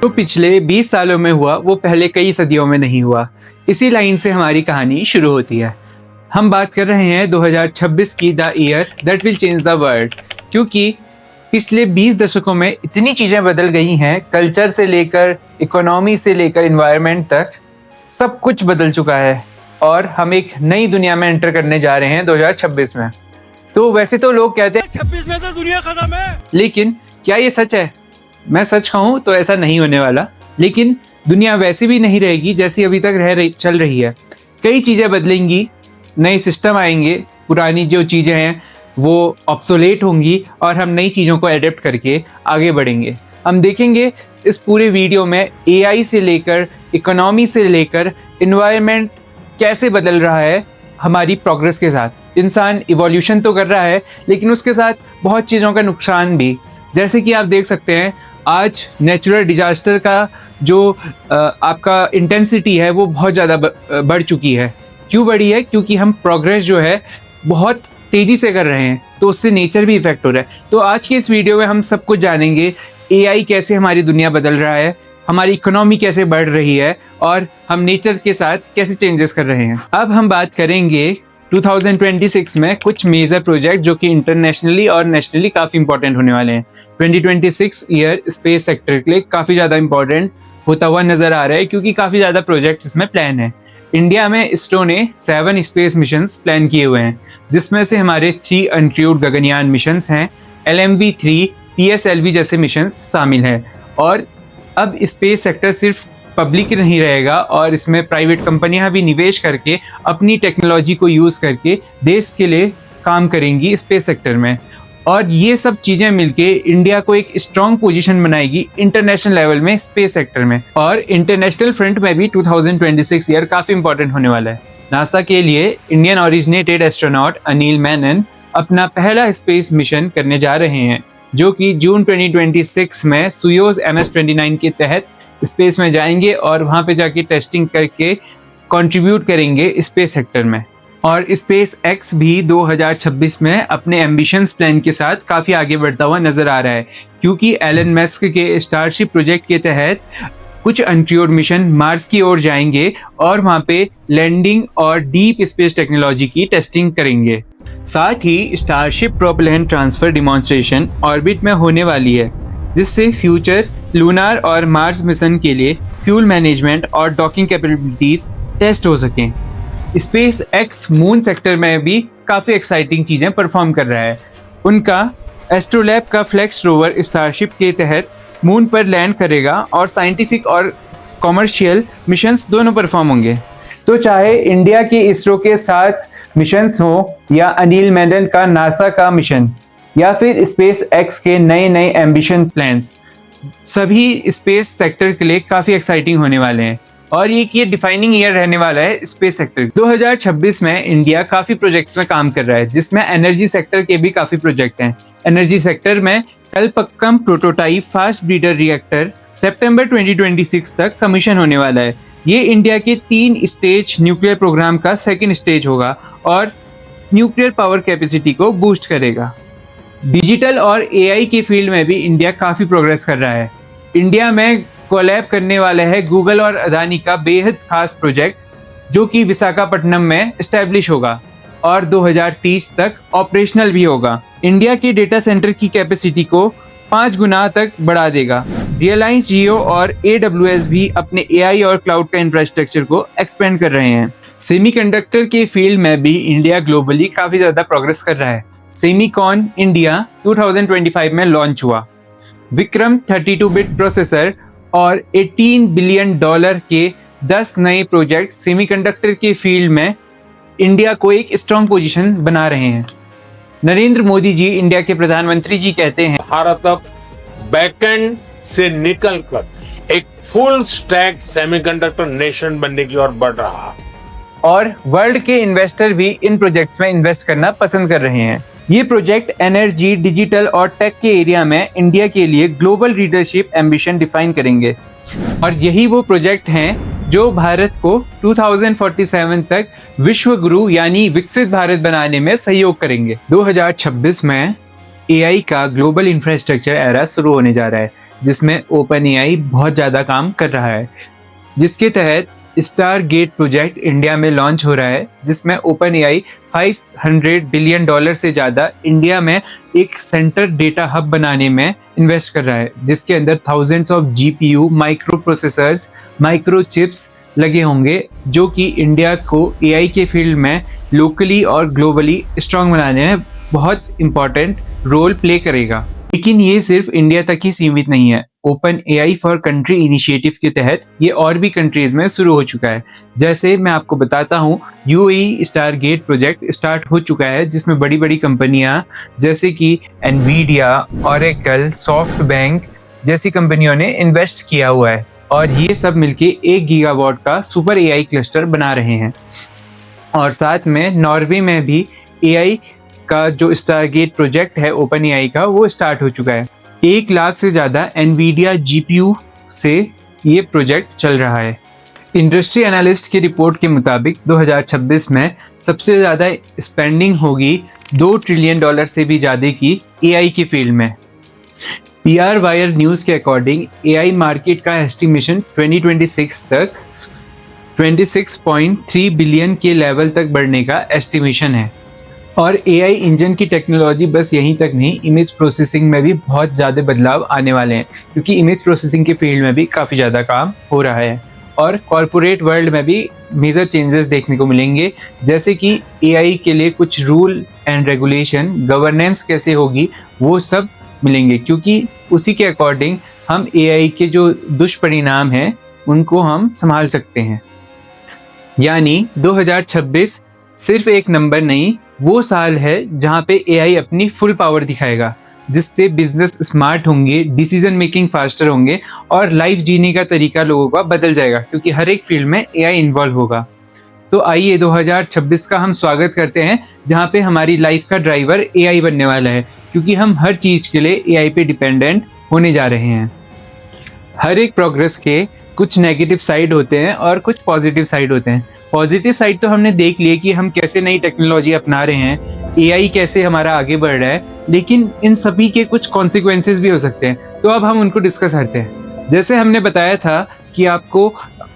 जो पिछले 20 सालों में हुआ वो पहले कई सदियों में नहीं हुआ। इसी लाइन से हमारी कहानी शुरू होती है। हम बात कर रहे हैं 2026 की, the year that will change the world, क्योंकि पिछले 20 दशकों में इतनी चीज़ें बदल गई हैं। कल्चर से लेकर इकोनॉमी से लेकर एनवायरनमेंट तक सब कुछ बदल चुका है और हम एक नई दुनिया में एंटर करने जा रहे हैं 2026 में। तो वैसे तो लोग कहते हैं 26 में तो दुनिया खत्म है, लेकिन क्या ये सच है? मैं सच कहूँ तो ऐसा नहीं होने वाला। लेकिन दुनिया वैसी भी नहीं रहेगी जैसी अभी तक चल रही है। कई चीज़ें बदलेंगी, नए सिस्टम आएंगे, पुरानी जो चीज़ें हैं वो ऑब्सोलेट होंगी और हम नई चीज़ों को एडेप्ट करके आगे बढ़ेंगे। हम देखेंगे इस पूरे वीडियो में एआई से लेकर इकोनॉमी से लेकर एनवायरनमेंट कैसे बदल रहा है हमारी प्रोग्रेस के साथ। इंसान इवोल्यूशन तो कर रहा है लेकिन उसके साथ बहुत चीज़ों का नुकसान भी। जैसे कि आप देख सकते हैं आज नेचुरल डिजास्टर का जो आपका इंटेंसिटी है वो बहुत ज़्यादा बढ़ चुकी है। क्यों बढ़ी है? क्योंकि हम प्रोग्रेस जो है बहुत तेज़ी से कर रहे हैं, तो उससे नेचर भी इफेक्ट हो रहा है। तो आज के इस वीडियो में हम सब कुछ जानेंगे, एआई कैसे हमारी दुनिया बदल रहा है, हमारी इकोनॉमी कैसे बढ़ रही है और हम नेचर के साथ कैसे चेंजेस कर रहे हैं। अब हम बात करेंगे 2026 में कुछ मेजर प्रोजेक्ट जो कि इंटरनेशनली और नेशनली काफ़ी इंपॉर्टेंट होने वाले हैं। 2026 ईयर स्पेस सेक्टर के लिए काफ़ी ज़्यादा इंपॉर्टेंट होता हुआ नज़र आ रहा है, क्योंकि काफ़ी ज़्यादा प्रोजेक्ट इसमें प्लान है। इंडिया में इसरो ने 7 स्पेस मिशंस प्लान किए हुए हैं, जिसमें से हमारे 3 अनक्रूड गगनयान मिशंस हैं, LMV-3, PSLV जैसे मिशंस शामिल हैं। और अब स्पेस सेक्टर सिर्फ पब्लिक नहीं रहेगा और इसमें प्राइवेट कंपनियां भी निवेश करके अपनी टेक्नोलॉजी को यूज़ करके देश के लिए काम करेंगी स्पेस सेक्टर में। और ये सब चीज़ें मिलके इंडिया को एक स्ट्रॉन्ग पोजीशन बनाएगी इंटरनेशनल लेवल में स्पेस सेक्टर में। और इंटरनेशनल फ्रंट में भी 2026 ईयर काफ़ी इंपॉर्टेंट होने वाला है। नासा के लिए Indian originated astronaut Anil Menon अपना पहला स्पेस मिशन करने जा रहे हैं, जो कि जून 2026 में सोयूज़ MS-29 के तहत स्पेस में जाएंगे और वहाँ पे जाके टेस्टिंग करके कंट्रीब्यूट करेंगे स्पेस सेक्टर में। और स्पेस एक्स भी 2026 में अपने एम्बिशंस प्लान के साथ काफ़ी आगे बढ़ता हुआ नज़र आ रहा है, क्योंकि एलन मस्क के स्टारशिप प्रोजेक्ट के तहत कुछ अनक्रूड मिशन मार्स की ओर जाएंगे और वहाँ पे लैंडिंग और डीप स्पेस टेक्नोलॉजी की टेस्टिंग करेंगे। साथ ही Starship propellant transfer demonstration orbit में होने वाली है, जिससे फ्यूचर लूनार और मार्स मिशन के लिए फ्यूल मैनेजमेंट और डॉकिंग कैपेबिलिटीज टेस्ट हो सकें। स्पेस एक्स मून सेक्टर में भी काफ़ी एक्साइटिंग चीज़ें परफॉर्म कर रहा है। उनका एस्ट्रोलैब का फ्लेक्स रोवर स्टारशिप के तहत मून पर लैंड करेगा और साइंटिफिक और कॉमर्शियल मिशंस दोनों परफॉर्म होंगे। तो चाहे इंडिया के इसरो के साथ मिशंस हो या अनिल मेनन का नासा का मिशन या फिर स्पेस एक्स के नए नए एम्बिशन प्लान्स, सभी स्पेस सेक्टर के लिए काफ़ी एक्साइटिंग होने वाले हैं और ये डिफाइनिंग ईयर रहने वाला है स्पेस सेक्टर। 2026 में इंडिया काफ़ी प्रोजेक्ट्स में काम कर रहा है, जिसमें एनर्जी सेक्टर के भी काफ़ी प्रोजेक्ट हैं। एनर्जी सेक्टर में Kalpakkam prototype fast breeder reactor सितंबर 2026 तक कमीशन होने वाला है। ये इंडिया के 3 स्टेज न्यूक्लियर प्रोग्राम का सेकेंड स्टेज होगा और न्यूक्लियर पावर कैपेसिटी को बूस्ट करेगा। डिजिटल और एआई की फील्ड में भी इंडिया काफ़ी प्रोग्रेस कर रहा है। इंडिया में कोलैब करने वाला है गूगल और अदानी का बेहद खास प्रोजेक्ट, जो कि विशाखापट्टनम में इस्टेब्लिश होगा और 2030 तक ऑपरेशनल भी होगा। इंडिया के डेटा सेंटर की कैपेसिटी को 5 गुना तक बढ़ा देगा। रिलायंस जियो और AWS भी अपने एआई और क्लाउड का इंफ्रास्ट्रक्चर को एक्सपेंड कर रहे हैं। सेमीकंडक्टर के फील्ड में भी इंडिया ग्लोबली काफ़ी ज़्यादा प्रोग्रेस कर रहा है। सेमीकॉन इंडिया 2025 में लॉन्च हुआ। विक्रम 32 बिट प्रोसेसर और $18 बिलियन के 10 नए प्रोजेक्ट सेमीकंडक्टर के फील्ड में इंडिया को एक स्ट्रॉन्ग पोजीशन बना रहे हैं। नरेंद्र मोदी जी, इंडिया के प्रधानमंत्री जी, कहते हैं भारत अब बैकएंड से निकलकर एक फुल स्टैक सेमीकंडक्टर नेशन बनने की ओर बढ़ रहा है और वर्ल्ड के इन्वेस्टर भी इन प्रोजेक्ट्स में इन्वेस्ट करना पसंद कर रहे हैं। ये प्रोजेक्ट एनर्जी, डिजिटल और टेक के एरिया में इंडिया के लिए ग्लोबल लीडरशिप एम्बिशन डिफाइन करेंगे और यही वो प्रोजेक्ट हैं जो भारत को 2047 तक विश्व गुरु यानी विकसित भारत बनाने में सहयोग करेंगे। 2026 में एआई का ग्लोबल इंफ्रास्ट्रक्चर एरा शुरू होने जा रहा है, जिसमें ओपन एआई बहुत ज़्यादा काम कर रहा है, जिसके तहत स्टार गेट प्रोजेक्ट इंडिया में लॉन्च हो रहा है, जिसमें ओपन एआई $500 बिलियन से ज़्यादा इंडिया में एक सेंटर डेटा हब बनाने में इन्वेस्ट कर रहा है, जिसके अंदर thousands of GPU, micro processors, micro chips लगे होंगे, जो कि इंडिया को एआई के फील्ड में लोकली और ग्लोबली स्ट्रांग बनाने में बहुत इंपॉर्टेंट रोल प्ले करेगा। लेकिन ये सिर्फ इंडिया तक ही सीमित नहीं है। Open AI for country initiative के तहत ये और भी कंट्रीज में शुरू हो चुका है। जैसे मैं आपको बताता हूँ, UAE star gate project start हो चुका है, जिसमें बड़ी बड़ी कंपनियां जैसे कि एनवीडिया, ऑरेकल, सॉफ्टबैंक जैसी कंपनियों ने इन्वेस्ट किया हुआ है, और ये सब मिलके 1 गीगावाट का सुपर एआई क्लस्टर बना रहे हैं। और साथ में नॉर्वे में भी एआई का जो स्टारगेट प्रोजेक्ट है ओपन एआई का, वो स्टार्ट हो चुका है। 1 लाख से ज़्यादा एनवीडिया जीपीयू से ये प्रोजेक्ट चल रहा है। इंडस्ट्री एनालिस्ट की रिपोर्ट के मुताबिक 2026 में सबसे ज़्यादा स्पेंडिंग होगी $2 ट्रिलियन से भी ज़्यादा की एआई की फील्ड में। पीआर वायर न्यूज़ के अकॉर्डिंग एआई मार्केट का एस्टिमेशन 2026 तक 26.3 बिलियन के लेवल तक बढ़ने का एस्टिमेशन है। और एआई इंजन की टेक्नोलॉजी बस यहीं तक नहीं, इमेज प्रोसेसिंग में भी बहुत ज़्यादा बदलाव आने वाले हैं, क्योंकि इमेज प्रोसेसिंग के फील्ड में भी काफ़ी ज़्यादा काम हो रहा है। और कॉरपोरेट वर्ल्ड में भी मेजर चेंजेस देखने को मिलेंगे, जैसे कि एआई के लिए कुछ रूल एंड रेगुलेशन, गवर्नेंस कैसे होगी, वो सब मिलेंगे, क्योंकि उसी के अकॉर्डिंग हम एआई के जो दुष्परिणाम हैं उनको हम संभाल सकते हैं। यानी 2026 सिर्फ एक नंबर नहीं, वो साल है जहां पे एआई अपनी फुल पावर दिखाएगा, जिससे बिजनेस स्मार्ट होंगे, डिसीजन मेकिंग फास्टर होंगे और लाइफ जीने का तरीका लोगों का बदल जाएगा, क्योंकि हर एक फील्ड में एआई इन्वॉल्व होगा। तो आइए 2026 का हम स्वागत करते हैं, जहां पे हमारी लाइफ का ड्राइवर एआई बनने वाला है, क्योंकि हम हर चीज़ के लिए एआई पे डिपेंडेंट होने जा रहे हैं। हर एक प्रोग्रेस के कुछ नेगेटिव साइड होते हैं और कुछ पॉजिटिव साइड होते हैं। पॉजिटिव साइड तो हमने देख लिए कि हम कैसे नई टेक्नोलॉजी अपना रहे हैं, एआई कैसे हमारा आगे बढ़ रहा है, लेकिन इन सभी के कुछ कॉन्सिक्वेंसेस भी हो सकते हैं। तो अब हम उनको डिस्कस करते हैं। जैसे हमने बताया था कि आपको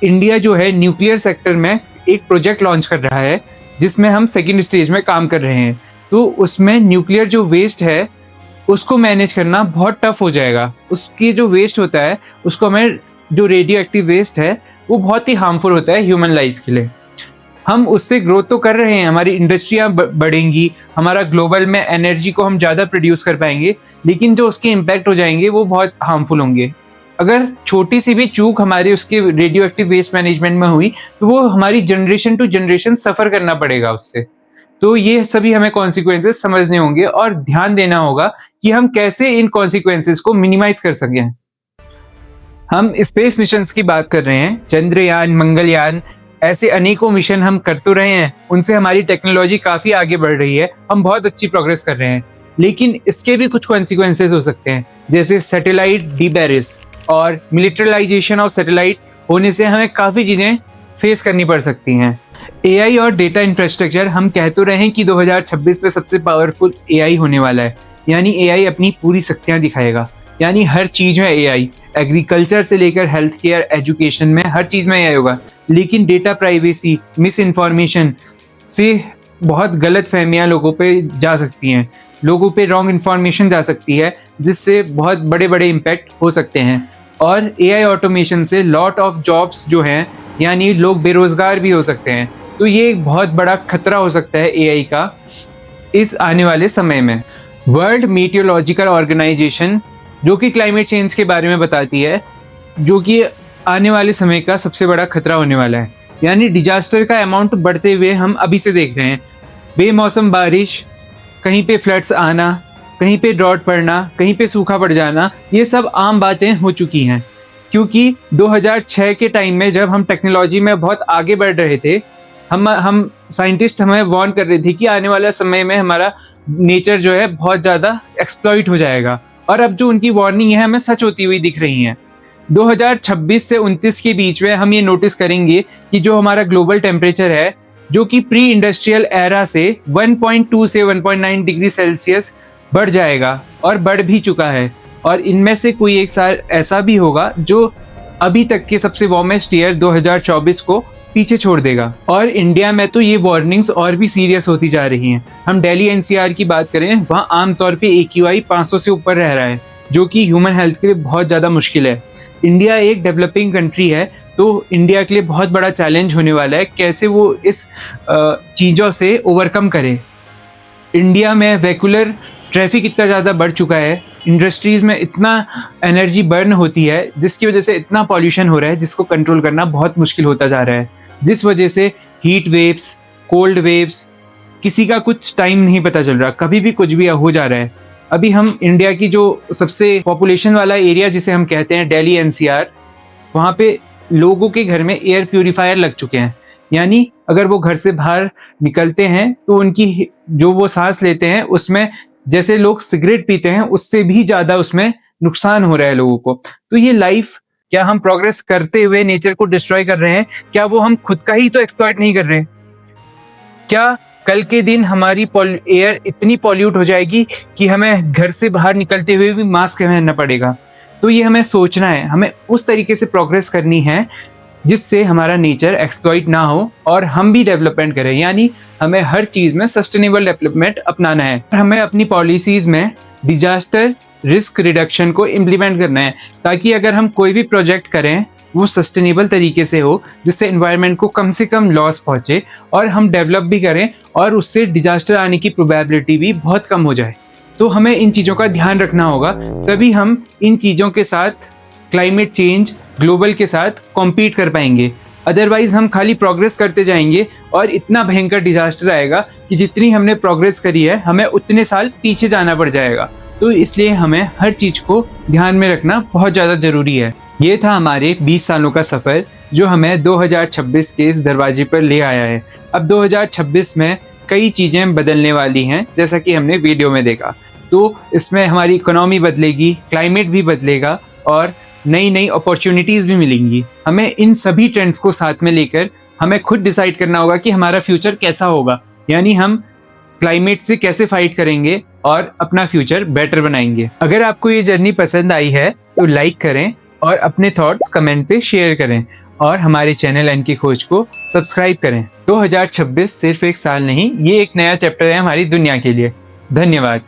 इंडिया जो है न्यूक्लियर सेक्टर में एक प्रोजेक्ट लॉन्च कर रहा है, जिसमें हम सेकेंड स्टेज में काम कर रहे हैं। तो उसमें न्यूक्लियर जो वेस्ट है उसको मैनेज करना बहुत टफ हो जाएगा। उसकी जो वेस्ट होता है उसको हमें, जो रेडियो एक्टिव वेस्ट है वो बहुत ही हार्मफुल होता है ह्यूमन लाइफ के लिए। हम उससे ग्रोथ तो कर रहे हैं, हमारी इंडस्ट्रियाँ बढ़ेंगी, हमारा ग्लोबल में एनर्जी को हम ज़्यादा प्रोड्यूस कर पाएंगे, लेकिन जो उसके इम्पैक्ट हो जाएंगे वो बहुत हार्मफुल होंगे। अगर छोटी सी भी चूक हमारे उसके रेडियो एक्टिव वेस्ट मैनेजमेंट में हुई तो वो हमारी जनरेशन टू जनरेशन सफ़र करना पड़ेगा उससे। तो ये सभी हमें कॉन्सिक्वेंसेस समझने होंगे और ध्यान देना होगा कि हम कैसे इन कॉन्सिक्वेंसेस को मिनिमाइज कर सकें। हम स्पेस मिशंस की बात कर रहे हैं, चंद्रयान, मंगलयान, ऐसे अनेकों मिशन हम कर तो रहे हैं, उनसे हमारी टेक्नोलॉजी काफ़ी आगे बढ़ रही है, हम बहुत अच्छी प्रोग्रेस कर रहे हैं। लेकिन इसके भी कुछ कॉन्सिक्वेंसेस हो सकते हैं, जैसे सैटेलाइट डीबैरिस और मिलिटरलाइजेशन ऑफ सैटेलाइट होने से हमें काफ़ी चीज़ें फेस करनी पड़ सकती हैं। एआई और डेटा इंफ्रास्ट्रक्चर, हम कह तो रहे हैं कि 2026 में सबसे पावरफुल एआई होने वाला है, यानी एआई अपनी पूरी शक्तियाँ दिखाएगा, यानी हर चीज़ में एआई, एग्रीकल्चर से लेकर हेल्थ केयर, एजुकेशन में हर चीज़ में एआई होगा। लेकिन डेटा प्राइवेसी, मिस इन्फॉर्मेशन से बहुत गलत फहमियाँ लोगों पे जा सकती हैं, लोगों पे रॉन्ग इन्फॉर्मेशन जा सकती है, जिससे बहुत बड़े बड़े इम्पैक्ट हो सकते हैं। और एआई ऑटोमेशन से लॉट ऑफ जॉब्स जो हैं, यानी लोग बेरोजगार भी हो सकते हैं। तो ये एक बहुत बड़ा खतरा हो सकता है एआई का इस आने वाले समय में। वर्ल्ड मीटियोलॉजिकल ऑर्गेनाइजेशन, जो कि क्लाइमेट चेंज के बारे में बताती है, जो कि आने वाले समय का सबसे बड़ा खतरा होने वाला है, यानी डिजास्टर का अमाउंट बढ़ते हुए हम अभी से देख रहे हैं। बेमौसम बारिश, कहीं पे फ्लड्स आना, कहीं पे ड्रॉट पड़ना, कहीं पे सूखा पड़ जाना, ये सब आम बातें हो चुकी हैं। क्योंकि 2006 के टाइम में जब हम टेक्नोलॉजी में बहुत आगे बढ़ रहे थे, हम साइंटिस्ट हमें वार्न कर रहे थे कि आने वाला समय में हमारा नेचर जो है बहुत ज़्यादा एक्सप्लॉइट हो जाएगा, और अब जो उनकी वार्निंग है हमें सच होती हुई दिख रही हैं। 2026 से 29 के बीच में हम ये नोटिस करेंगे कि जो हमारा ग्लोबल टेम्परेचर है, जो कि प्री इंडस्ट्रियल एरा से 1.2 से 1.9 डिग्री सेल्सियस बढ़ जाएगा और बढ़ भी चुका है, और इनमें से कोई एक साल ऐसा भी होगा जो अभी तक के सबसे वार्मेस्ट ईयर 2024 को पीछे छोड़ देगा। और इंडिया में तो ये वार्निंग्स और भी सीरियस होती जा रही हैं। हम दिल्ली एनसीआर की बात करें, वहाँ आमतौर पे AQI 500 से ऊपर रह रहा है, जो कि ह्यूमन हेल्थ के लिए बहुत ज़्यादा मुश्किल है। इंडिया एक डेवलपिंग कंट्री है, तो इंडिया के लिए बहुत बड़ा चैलेंज होने वाला है कैसे वो इस चीज़ों से ओवरकम करे। इंडिया में वेहिकुलर ट्रैफिक इतना ज़्यादा बढ़ चुका है, इंडस्ट्रीज़ में इतना एनर्जी बर्न होती है, जिसकी वजह से इतना पॉल्यूशन हो रहा है जिसको कंट्रोल करना बहुत मुश्किल होता जा रहा है, जिस वजह से हीट वेव्स, कोल्ड वेव्स, किसी का कुछ टाइम नहीं पता चल रहा, कभी भी कुछ भी हो जा रहा है। अभी हम इंडिया की जो सबसे पॉपुलेशन वाला एरिया जिसे हम कहते हैं दिल्ली एनसीआर, वहाँ पे लोगों के घर में एयर प्यूरिफायर लग चुके हैं। यानी अगर वो घर से बाहर निकलते हैं तो उनकी जो वो सांस लेते हैं उसमें, जैसे लोग सिगरेट पीते हैं उससे भी ज़्यादा उसमें नुकसान हो रहा है लोगों को। तो ये लाइफ, क्या हम प्रोग्रेस करते हुए नेचर को डिस्ट्रॉय कर रहे हैं? क्या वो हम खुद का ही तो एक्सप्लॉइट नहीं कर रहे? क्या कल के दिन हमारी एयर इतनी पॉल्यूट हो जाएगी कि हमें घर से बाहर निकलते हुए भी मास्क पहनना पड़ेगा? तो ये हमें सोचना है, हमें उस तरीके से प्रोग्रेस करनी है जिससे हमारा नेचर एक्सप्लॉइट ना हो और हम भी डेवलपमेंट करें। यानी हमें हर चीज़ में सस्टेनेबल डेवलपमेंट अपनाना है। हमें अपनी पॉलिसीज़ में डिजास्टर रिस्क रिडक्शन को इम्प्लीमेंट करना है, ताकि अगर हम कोई भी प्रोजेक्ट करें वो सस्टेनेबल तरीके से हो, जिससे एनवायरनमेंट को कम से कम लॉस पहुँचे और हम डेवलप भी करें और उससे डिजास्टर आने की प्रोबेबिलिटी भी बहुत कम हो जाए। तो हमें इन चीज़ों का ध्यान रखना होगा, तभी हम इन चीज़ों के साथ क्लाइमेट चेंज ग्लोबल के साथ कॉम्पीट कर पाएंगे। अदरवाइज हम खाली प्रोग्रेस करते जाएंगे और इतना भयंकर डिजास्टर आएगा कि जितनी हमने प्रोग्रेस करी है हमें उतने साल पीछे जाना पड़ जाएगा। तो इसलिए हमें हर चीज़ को ध्यान में रखना बहुत ज़्यादा ज़रूरी है। ये था हमारे 20 सालों का सफ़र जो हमें 2026 के इस दरवाजे पर ले आया है। अब 2026 में कई चीज़ें बदलने वाली हैं, जैसा कि हमने वीडियो में देखा। तो इसमें हमारी इकोनॉमी बदलेगी, क्लाइमेट भी बदलेगा और नई नई अपॉर्चुनिटीज़ भी मिलेंगी। हमें इन सभी ट्रेंड्स को साथ में लेकर हमें खुद डिसाइड करना होगा कि हमारा फ्यूचर कैसा होगा। यानी हम क्लाइमेट से कैसे फाइट करेंगे और अपना फ्यूचर बेटर बनाएंगे। अगर आपको ये जर्नी पसंद आई है तो लाइक करें और अपने थॉट्स कमेंट पे शेयर करें और हमारे चैनल एन की खोज को सब्सक्राइब करें। 2026 सिर्फ एक साल नहीं, ये एक नया चैप्टर है हमारी दुनिया के लिए। धन्यवाद।